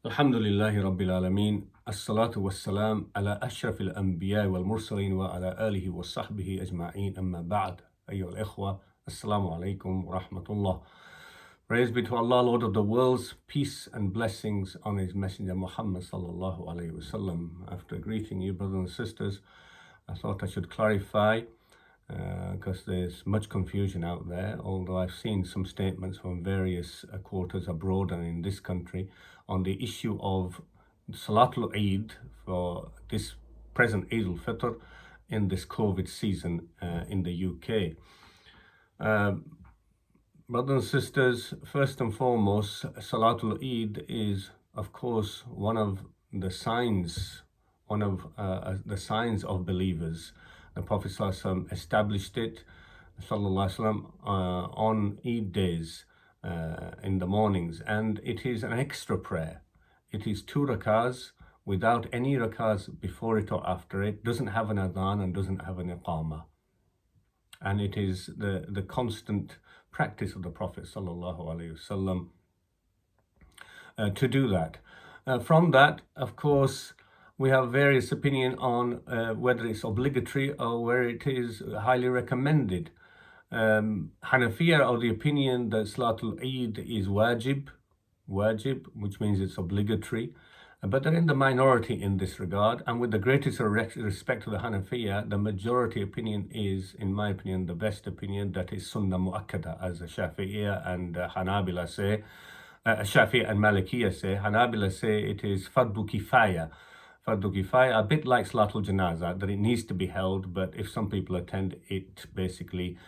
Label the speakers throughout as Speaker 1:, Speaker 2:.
Speaker 1: Alhamdulillahi Rabbil Alameen. As-salatu was-salam ala ashrafil anbiya wal mursaleen wa ala alihi wa sahbihi ajma'een amma ba'd. Ayyuhal ikhwa, assalamu alaikum wa rahmatullah. Praise be to Allah, Lord of the worlds, peace and blessings on His Messenger Muhammad sallallahu alayhi wa sallam. After greeting you, brothers and sisters, I thought I should clarify because there's much confusion out there, although I've seen some statements from various quarters abroad and in this country on the issue of Salatul Eid for this present Eid al-Fitr in this COVID season in the UK. Brothers and sisters, first and foremost, Salatul Eid is, of course, one of the signs of believers. The Prophet ﷺ established it on Eid days in the mornings, and it is an extra prayer. It is 2 rakahs without any rakahs before it or after it, doesn't have an adhan and doesn't have an iqamah. And it is the constant practice of the Prophet ﷺ to do that. From that, of course, we have various opinion on whether it's obligatory or whether it is highly recommended. Hanafiya are of the opinion that Salatul Eid is wajib, which means it's obligatory. But they're in the minority in this regard, and with the greatest respect to the Hanafiya, the majority opinion is, in my opinion, the best opinion, that is Sunnah Mu'akkada, as the Shafi'iyya and Hanabila say. Shafi'i and Malikiya say. Hanabila say it is Fardu Kifaya. Fardu Kifaya, a bit like Salatul Janazah, that it needs to be held, but if some people attend, it basically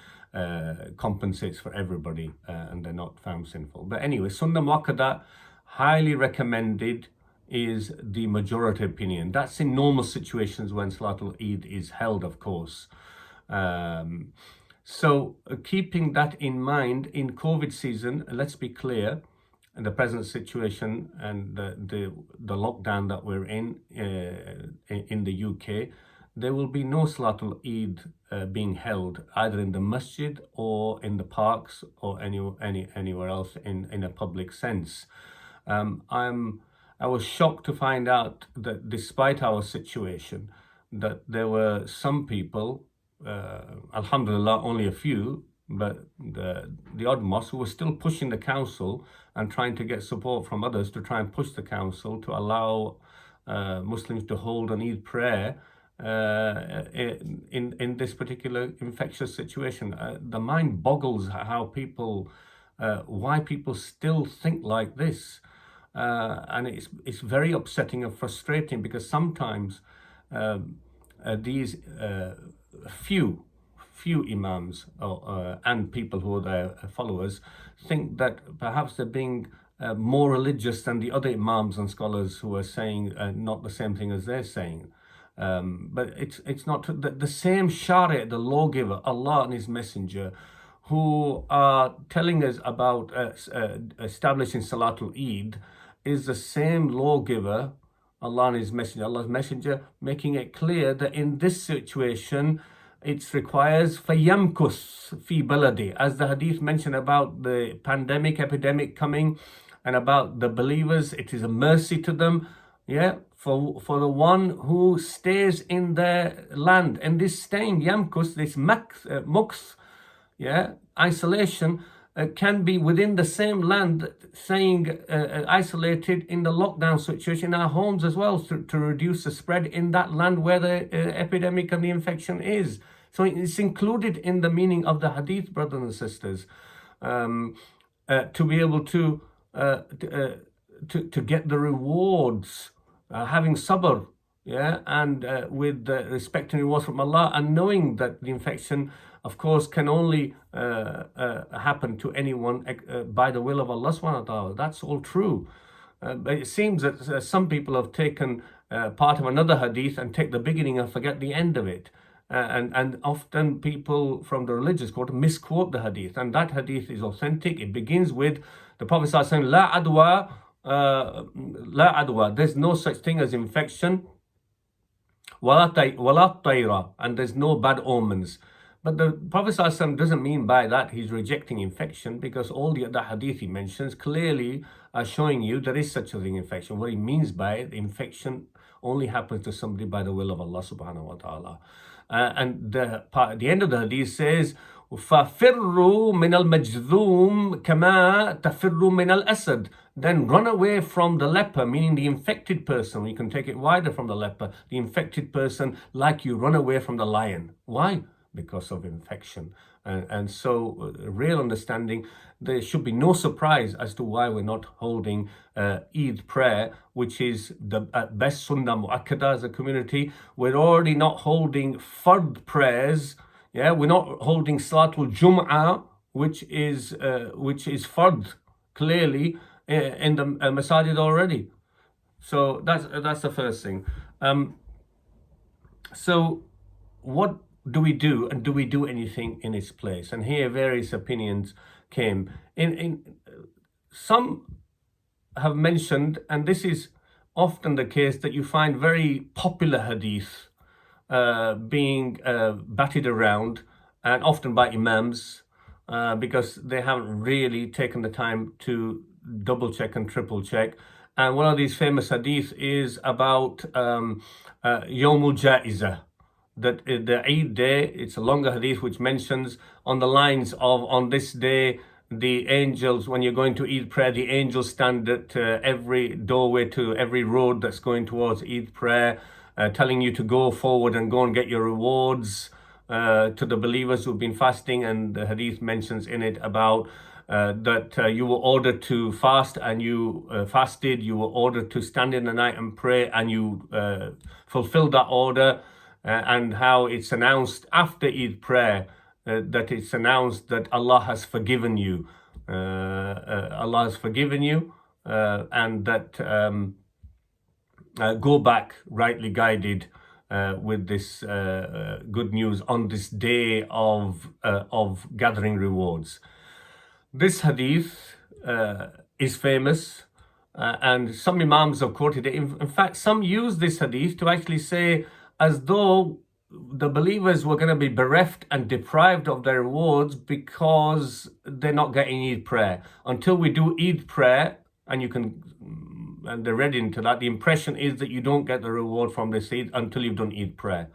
Speaker 1: compensates for everybody and they're not found sinful. But anyway, Sunnah Mu'akkada, highly recommended, is the majority opinion. That's in normal situations when Salatul Eid is held, of course. So keeping that in mind, in COVID season, let's be clear, in the present situation and the lockdown that we're in the UK, there will be no Salatul Eid being held either in the masjid or in the parks or anywhere else in a public sense. I was shocked to find out that despite our situation, that there were some people, alhamdulillah, only a few, but the odd mosque, who were still pushing the council and trying to get support from others to try and push the council to allow Muslims to hold an Eid prayer in this particular infectious situation. The mind boggles why people still think like this. And it's very upsetting and frustrating, because sometimes these few imams and people who are their followers think that perhaps they're being more religious than the other imams and scholars who are saying not the same thing as they're saying. But it's not the same Shari', the lawgiver, Allah and His Messenger, who are telling us about establishing Salatul Eid, is the same lawgiver, Allah and His Messenger, Allah's Messenger, making it clear that in this situation it requires فَيَمْكُثْ فِي بَلَدِهِ, as the hadith mentioned about the epidemic coming, and about the believers, it is a mercy to them, for the one who stays in their land. And this staying, yamkus, this muks, isolation, can be within the same land, saying isolated in the lockdown situation in our homes as well, to reduce the spread in that land where the epidemic and the infection is. So it's included in the meaning of the hadith, brothers and sisters, to be able to get the rewards, having sabr, and with respect and rewards from Allah, and knowing that the infection, of course, can only happen to anyone by the will of Allah subhanahu wa ta'ala. That's all true. But it seems that some people have taken part of another hadith and take the beginning and forget the end of it. And often people from the religious quarter misquote the hadith. And that hadith is authentic. It begins with the Prophet saying, La adwa, la adwa. There's no such thing as infection. Wala tayra. And there's no bad omens. But the Prophet ﷺ doesn't mean by that he's rejecting infection, because all the other hadith he mentions clearly are showing you there is such a thing, infection. What he means by it, infection only happens to somebody by the will of Allah subhanahu wa ta'ala. And the end of the hadith says, فَفِرُّوا مِنَ الْمَجْذُومِ كَمَا تَفِرُّوا مِنَ الْأَسَدِ. Then run away from the leper, meaning the infected person. We can take it wider from the leper, the infected person, like you run away from the lion. Why? Because of infection. And so real understanding, there should be no surprise as to why we're not holding Eid prayer, which is the at best sunnah mu'akkada as a community. We're already not holding fard prayers. Yeah, we're not holding Salatul Jum'ah, which is fard, clearly in the masajid already. So that's the first thing. So what do we do, and do we do anything in its place? And here various opinions came. In some have mentioned, and this is often the case, that you find very popular hadith being batted around, and often by imams, because they haven't really taken the time to double check and triple check. And one of these famous hadith is about Yawmul Jaizah, that the Eid day, it's a longer hadith which mentions on the lines of, on this day, the angels, when you're going to Eid prayer, the angels stand at every doorway to every road that's going towards Eid prayer, telling you to go forward and go and get your rewards to the believers who've been fasting. And the hadith mentions in it about that you were ordered to fast, and you fasted. You were ordered to stand in the night and pray, and you fulfilled that order. And how it's announced after Eid prayer, that it's announced that Allah has forgiven you. Allah has forgiven you, and that go back rightly guided with this good news on this day of gathering rewards. This hadith is famous, and some imams have quoted it. In fact, some use this hadith to actually say, as though the believers were going to be bereft and deprived of their rewards because they're not getting Eid prayer. Until we do Eid prayer, and they're read into that, the impression is that you don't get the reward from this Eid until you've done Eid prayer.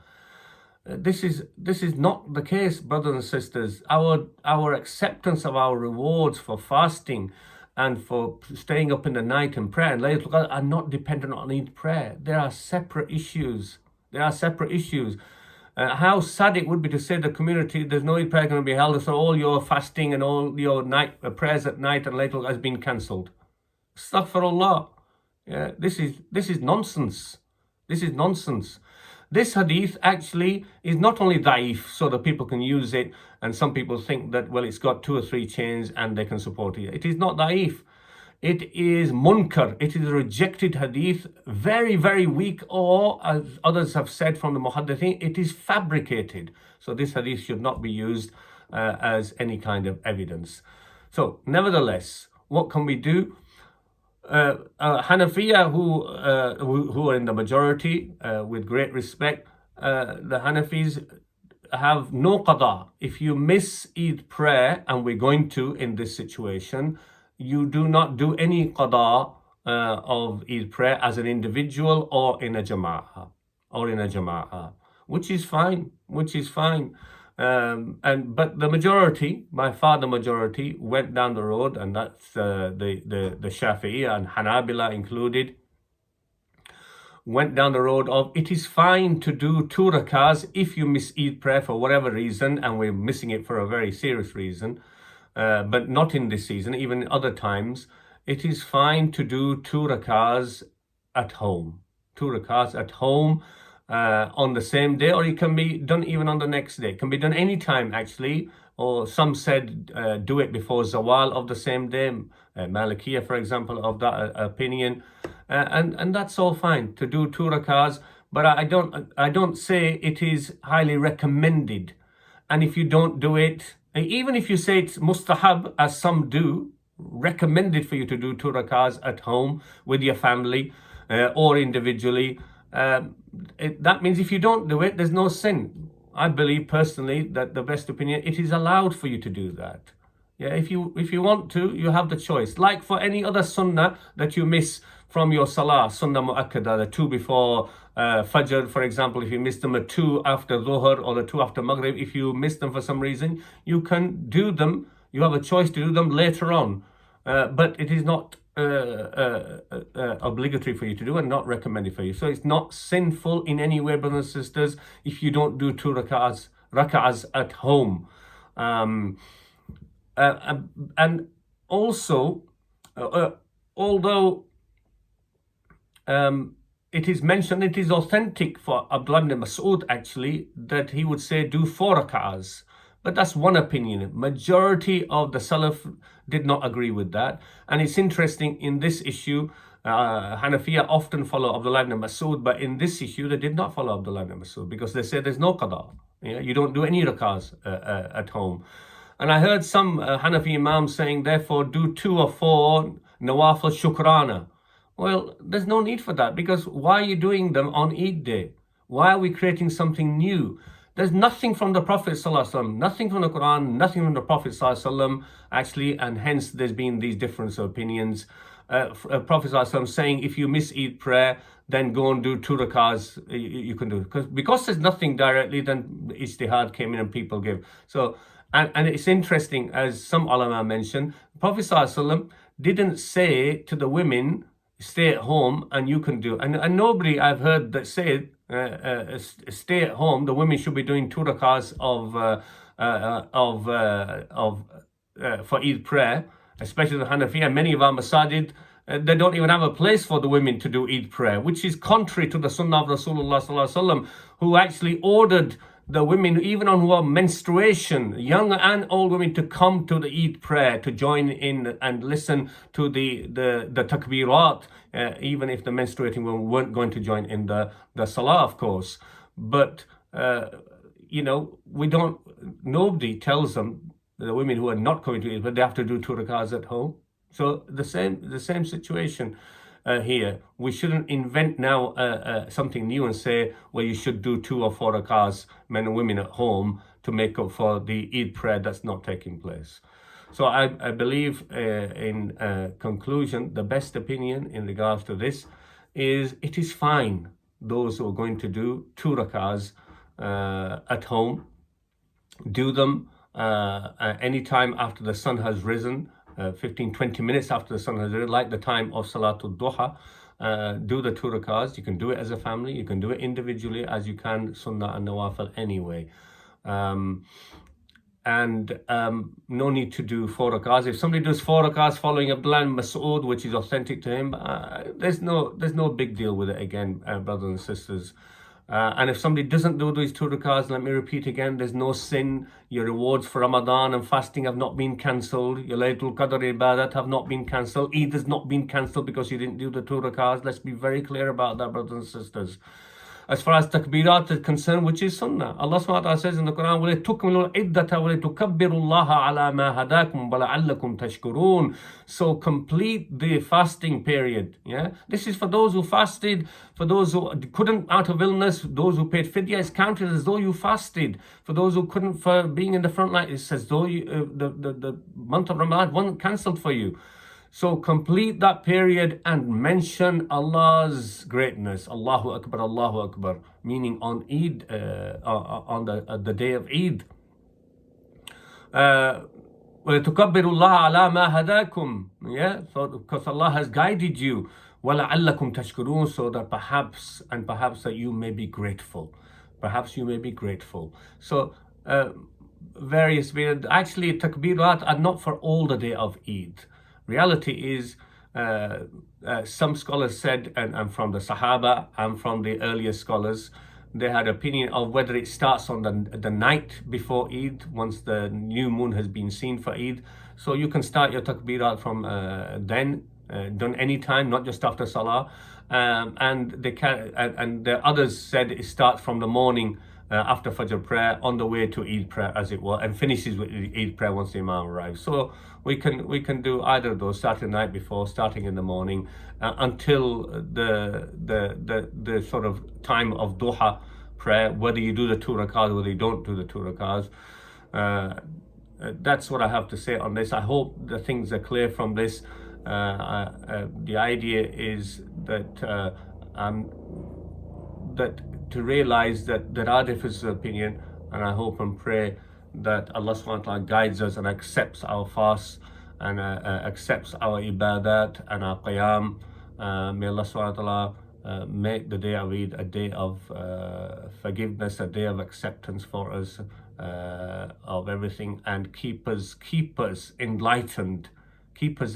Speaker 1: This is not the case, brothers and sisters. Our acceptance of our rewards for fasting and for staying up in the night and prayer and Laylatul Qadr are not dependent on Eid prayer. There are separate issues. How sad it would be to say to the community, there's no Eid prayer going to be held, so all your fasting and all your night prayers at night and Laylatul has been cancelled. Astaghfirullah. Yeah, this is nonsense. This is nonsense. This hadith actually is not only da'if, so that people can use it, and some people think that, well, it's got 2 or 3 chains and they can support it. It is not da'if. It is munkar. It is a rejected hadith, very, very weak, or as others have said from the muhaddithin, it is fabricated. So this hadith should not be used as any kind of evidence. So nevertheless, what can we do? Hanafiya, who are in the majority, with great respect, the Hanafis have no qada. If you miss Eid prayer, and we're going to in this situation, you do not do any qada of Eid prayer as an individual or in a jama'ah, which is fine. But the majority, by far the majority, went down the road, and that's the Shafi'i and Hanabila included, went down the road of it is fine to do 2 rakahs if you miss Eid prayer for whatever reason, and we're missing it for a very serious reason, but not in this season, even other times. It is fine to do 2 rakahs at home. 2 rakahs at home. On the same day, or it can be done even on the next day. It can be done anytime, actually, or some said do it before Zawal of the same day, Malikiya, for example, of that opinion, and that's all fine to do 2 rakahs, but I don't say it is highly recommended. And if you don't do it, even if you say it's mustahab, as some do, recommended for you to do 2 rakahs at home with your family or individually, that means if you don't do it, there's no sin. I believe personally that the best opinion, it is allowed for you to do that. Yeah, if you want to, you have the choice. Like for any other sunnah that you miss from your salah, sunnah mu'akkada, the 2 before Fajr, for example, if you miss them at 2 after Dhuhr or the 2 after Maghrib, if you miss them for some reason, you can do them. You have a choice to do them later on. But it is not obligatory for you to do and not recommended for you. So it's not sinful in any way, brothers and sisters, if you don't do 2 rak'ahs at home. And also, although it is mentioned, it is authentic for Abdullah ibn Mas'ud actually, that he would say do 4 rak'ahs. But that's one opinion. Majority of the Salaf did not agree with that. And it's interesting in this issue, Hanafiya often follow Abdullah ibn Mas'ud, but in this issue they did not follow Abdullah ibn Mas'ud because they say there's no qada. You don't do any rak'ahs at home. And I heard some Hanafi Imams saying, therefore, do 2 or 4 nawafil shukrana. Well, there's no need for that, because why are you doing them on Eid day? Why are we creating something new? There's nothing from the Prophet ﷺ, nothing from the Quran, nothing from the Prophet ﷺ, actually, and hence there's been these difference of opinions. Prophet ﷺ saying, if you miss Eid prayer, then go and do 2 rakahs, you can do it. Because there's nothing directly, then ijtihad came in and people give. So, and it's interesting, as some ulama mentioned, Prophet ﷺ didn't say to the women, stay at home and you can do. And nobody I've heard that said, stay at home, the women should be doing 2 rakahs for Eid prayer, especially the Hanafiya. Many of our masajid, they don't even have a place for the women to do Eid prayer, which is contrary to the sunnah of Rasulullah sallallahu alaihi wasallam, who actually ordered the women, even on who are menstruation, young and old women, to come to the Eid prayer, to join in and listen to the takbirat, even if the menstruating women weren't going to join in the salah, of course. But, nobody tells them, the women who are not going to Eid, but they have to do 2 rakahs at home. So the same situation here. We shouldn't invent now something new and say, well, you should do 2 or 4 rakahs, men and women at home, to make up for the Eid prayer that's not taking place. So I believe, in conclusion, the best opinion in regards to this is it is fine, those who are going to do 2 rakahs at home, do them any time after the sun has risen, 15-20 minutes after the sun has risen, like the time of Salatul Duha. Do the 2 rakahs. You can do it as a family, you can do it individually, as you can Sunnah and Nawafil anyway. No need to do 4 rakahs. If somebody does 4 rakahs following Abdullah ibn Mas'ud, which is authentic to him, there's no big deal with it again, brothers and sisters. And if somebody doesn't do these 2 rakahs, let me repeat again, there's no sin. Your rewards for Ramadan and fasting have not been cancelled. Your Laylatul Qadr ibadat have not been cancelled. Eid has not been cancelled because you didn't do the 2 rakahs. Let's be very clear about that, brothers and sisters. As far as takbirat is concerned, which is sunnah, Allah subhanahu wa ta'ala says in the Quran, وَلِتُكْمِلُوا الْعِدَّةَ وَلِتُكَبِّرُوا اللَّهَ عَلَى مَا هَدَاكُمْ وَلَعَلَّكُمْ تَشْكُرُونَ. So complete the fasting period. Yeah, this is for those who fasted, for those who couldn't out of illness, those who paid fidyah is counted as though you fasted. For those who couldn't, for being in the front line, it says though you, the month of Ramadan wasn't cancelled for you. So complete that period and mention Allah's greatness. Allahu Akbar, meaning on Eid, on the day of Eid. وَلِتُكَبِّرُوا اللَّهَ عَلَى مَا هَدَاكُمْ. Yeah, so because Allah has guided you. وَلَعَلَّكُمْ تَشْكُرُونَ, so that perhaps that you may be grateful. Perhaps you may be grateful. So various, actually takbirat are not for all the day of Eid. Reality is, some scholars said, and from the Sahaba and from the earlier scholars, they had opinion of whether it starts on the night before Eid, once the new moon has been seen for Eid. So you can start your takbirat from then, done any time, not just after Salah. And the others said it starts from the morning after Fajr prayer on the way to Eid prayer, as it were, and finishes with Eid prayer once the Imam arrives. So we can do either of those, starting the night before, starting in the morning, until the sort of time of Duha, prayer, whether you do the 2 rakahs, whether you don't do the 2 rakahs. That's what I have to say on this. I hope the things are clear from this. The idea is that that to realize that there are differences of opinion, and I hope and pray that Allah subhanahu wa ta'ala guides us and accepts our fasts and accepts our ibadat and our qiyam. May Allah subhanahu wa ta'ala make the day of Eid a day of forgiveness, a day of acceptance for us of everything, and keep us enlightened, keep us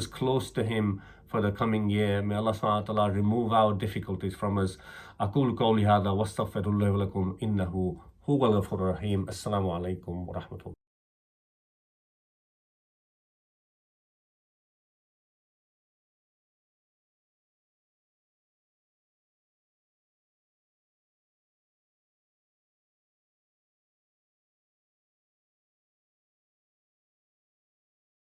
Speaker 1: close to Him for the coming year. May Allah subhanahu wa ta'ala remove our difficulties from us. أقول قولي هذا واستغفر الله لكم إنه هو الغفور الرحيم. السلام عليكم ورحمة الله.